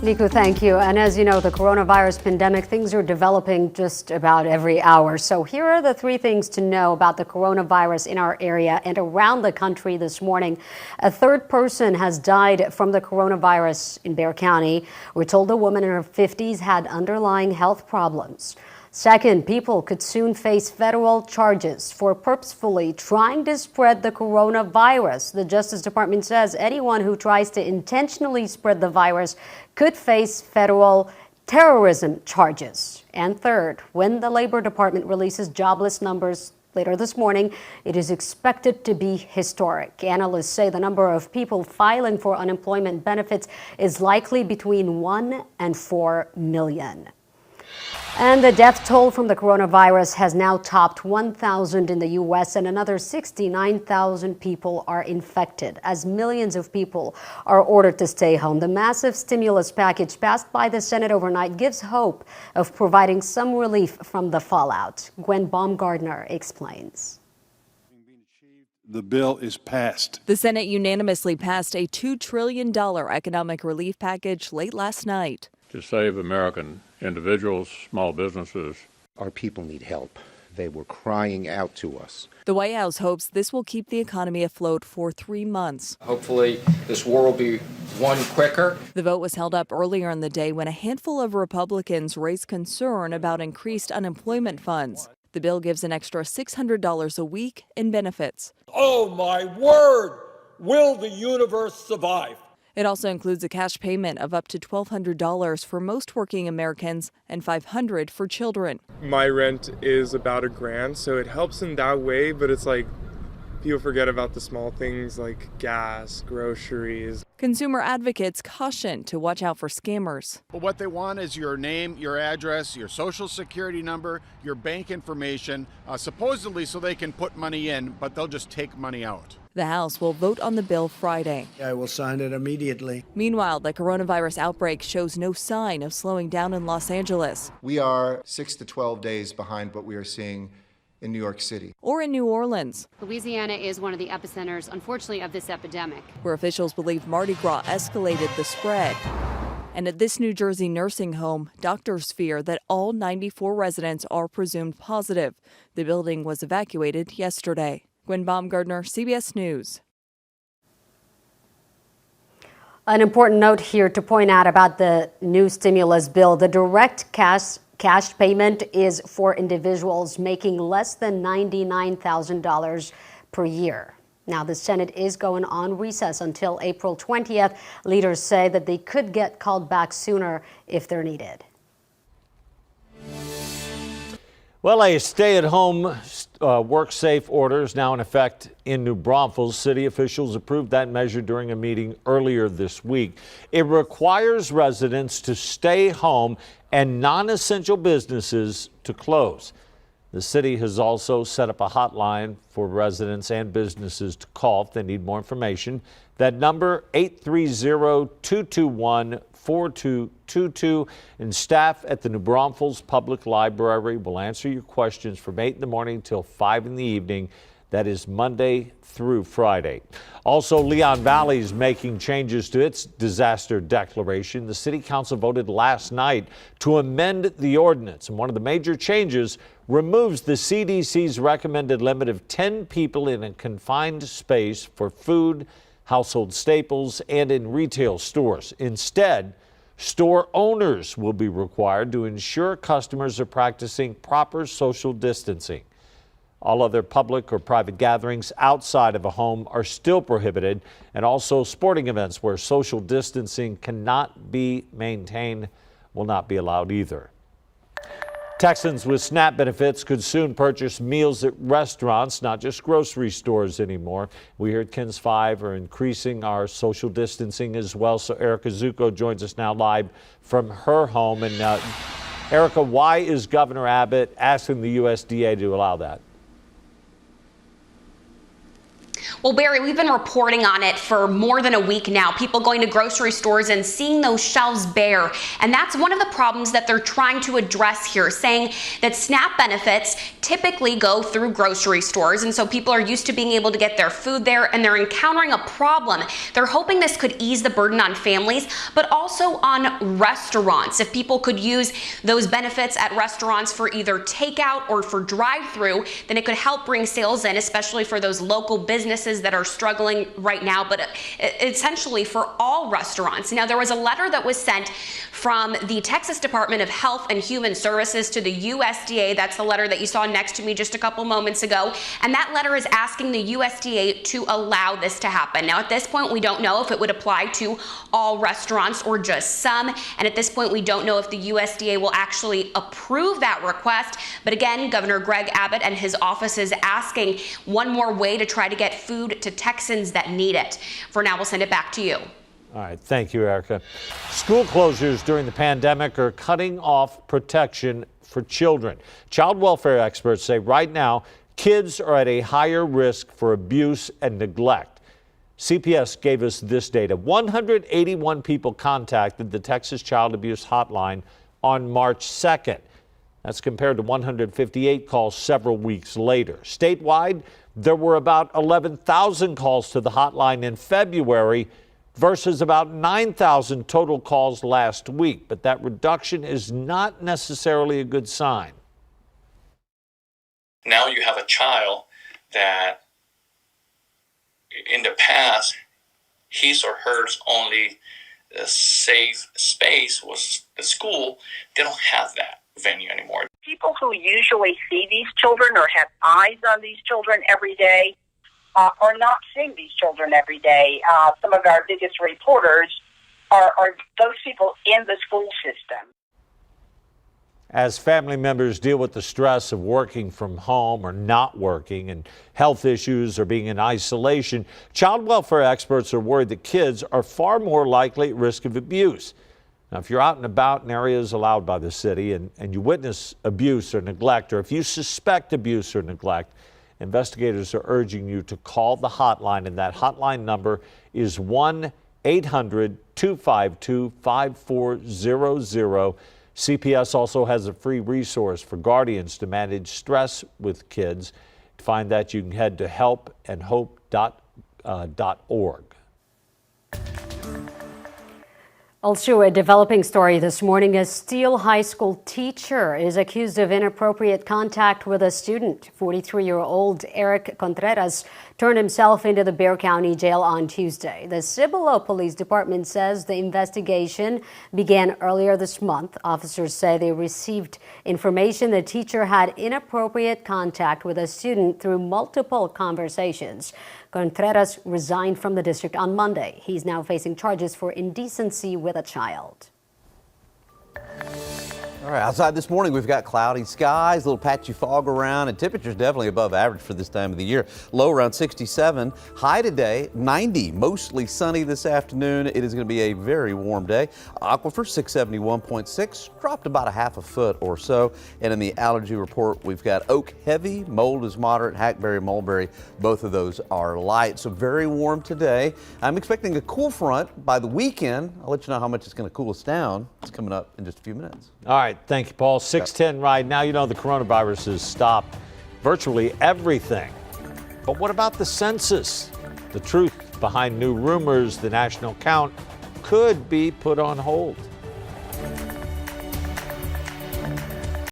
Niku, thank you. And as you know, the coronavirus pandemic, things are developing just about every hour. So here are the three things to know about the coronavirus in our area and around the country this morning. A third person has died from the coronavirus in Bexar County. We're told the woman in her 50s had underlying health problems. Second, people could soon face federal charges for purposefully trying to spread the coronavirus. The Justice Department says anyone who tries to intentionally spread the virus could face federal terrorism charges. And third, when the Labor Department releases jobless numbers later this morning, it is expected to be historic. Analysts say the number of people filing for unemployment benefits is likely between 1 and 4 million. And the death toll from the coronavirus has now topped 1,000 in the U.S. and another 69,000 people are infected as millions of people are ordered to stay home. The massive stimulus package passed by the Senate overnight gives hope of providing some relief from the fallout. Gwen Baumgardner explains. The bill is passed. The Senate unanimously passed a $2 trillion economic relief package late last night. To save American individuals, small businesses. Our people need help. They were crying out to us. The White House hopes this will keep the economy afloat for 3 months. Hopefully, this war will be won quicker. The vote was held up earlier in the day when a handful of Republicans raised concern about increased unemployment funds. The bill gives an extra $600 a week in benefits. Oh, my word! Will the universe survive? It also includes a cash payment of up to $1,200 for most working Americans and $500 for children. My rent is about $1,000, so it helps in that way, but it's like people forget about the small things like gas, groceries. Consumer advocates caution to watch out for scammers. But what they want is your name, your address, your social security number, your bank information, supposedly so they can put money in, but they'll just take money out. The House will vote on the bill Friday. I will sign it immediately. Meanwhile, the coronavirus outbreak shows no sign of slowing down in Los Angeles. We are 6 to 12 days behind what we are seeing in New York City. Or in New Orleans. Louisiana is one of the epicenters, unfortunately, of this epidemic, where officials believe Mardi Gras escalated the spread. And at this New Jersey nursing home, doctors fear that all 94 residents are presumed positive. The building was evacuated yesterday. Gwen Baumgardner, CBS News. An important note here to point out about the new stimulus bill. The direct cash payment is for individuals making less than $99,000 per year. Now, the Senate is going on recess until April 20th. Leaders say that they could get called back sooner if they're needed. Well, a stay-at-home work safe order is now in effect in New Braunfels. City officials approved that measure during a meeting earlier this week. It requires residents to stay home and non-essential businesses to close. The city has also set up a hotline for residents and businesses to call if they need more information. That number, 830-221-4222, and staff at the New Braunfels Public Library will answer your questions from 8 in the morning till 5 in the evening. That is Monday through Friday. Also, Leon Valley is making changes to its disaster declaration. The City Council voted last night to amend the ordinance, and one of the major changes removes the CDC's recommended limit of 10 people in a confined space for food, household staples, and in retail stores. Instead, store owners will be required to ensure customers are practicing proper social distancing. All other public or private gatherings outside of a home are still prohibited, and also sporting events where social distancing cannot be maintained will not be allowed either. Texans with SNAP benefits could soon purchase meals at restaurants, not just grocery stores anymore. We here at KENS 5 are increasing our social distancing as well. So Erica Zucco joins us now live from her home. And Erica, why is Governor Abbott asking the USDA to allow that? Well, Barry, we've been reporting on it for more than a week now. People going to grocery stores and seeing those shelves bare. And that's one of the problems that they're trying to address here, saying that SNAP benefits typically go through grocery stores. And so people are used to being able to get their food there, and they're encountering a problem. They're hoping this could ease the burden on families, but also on restaurants. If people could use those benefits at restaurants for either takeout or for drive-through, then it could help bring sales in, especially for those local businesses that are struggling right now, but essentially for all restaurants. Now, there was a letter that was sent from the Texas Department of Health and Human Services to the USDA. That's the letter that you saw next to me just a couple moments ago. And that letter is asking the USDA to allow this to happen. Now, at this point, we don't know if it would apply to all restaurants or just some. And at this point, we don't know if the USDA will actually approve that request. But again, Governor Greg Abbott and his office is asking one more way to try to get food to Texans that need it. For now, we'll send it back to you. All right, thank you, Erica. School closures during the pandemic are cutting off protection for children. Child welfare experts say right now, kids are at a higher risk for abuse and neglect. CPS gave us this data. 181 people contacted the Texas Child Abuse Hotline on March 2nd. That's compared to 158 calls several weeks later. Statewide, there were about 11,000 calls to the hotline in February versus about 9,000 total calls last week. But that reduction is not necessarily a good sign. Now you have a child that in the past, his or hers only safe space was the school. They don't have that venue anymore. People who usually see these children or have eyes on these children every day are not seeing these children every day. Some of our biggest reporters are those people in the school system. As family members deal with the stress of working from home or not working and health issues or being in isolation, child welfare experts are worried that kids are far more likely at risk of abuse. Now, if you're out and about in areas allowed by the city and you witness abuse or neglect, or if you suspect abuse or neglect, investigators are urging you to call the hotline, and that hotline number is 1-800-252-5400. CPS also has a free resource for guardians to manage stress with kids. To find that, you can head to helpandhope.org. Also, a developing story this morning. A Steele High School teacher is accused of inappropriate contact with a student. 43-year-old Eric Contreras turned himself into the Bexar County Jail on Tuesday. The Cibolo Police Department says the investigation began earlier this month. Officers say they received information the teacher had inappropriate contact with a student through multiple conversations. Contreras resigned from the district on Monday. He's now facing charges for indecency with a child. All right, outside this morning, we've got cloudy skies, a little patchy fog around, and temperatures definitely above average for this time of the year. Low around 67, high today, 90, mostly sunny this afternoon. It is going to be a very warm day. Aquifer, 671.6, dropped about a half a foot or so. And in the allergy report, we've got oak heavy, mold is moderate, hackberry, mulberry, both of those are light. So very warm today. I'm expecting a cool front by the weekend. I'll let you know how much it's going to cool us down. It's coming up in just a few minutes. All right, thank you, Paul. 6:10 right now. You know the coronavirus has stopped virtually everything. But what about the census? The truth behind new rumors the national count could be put on hold.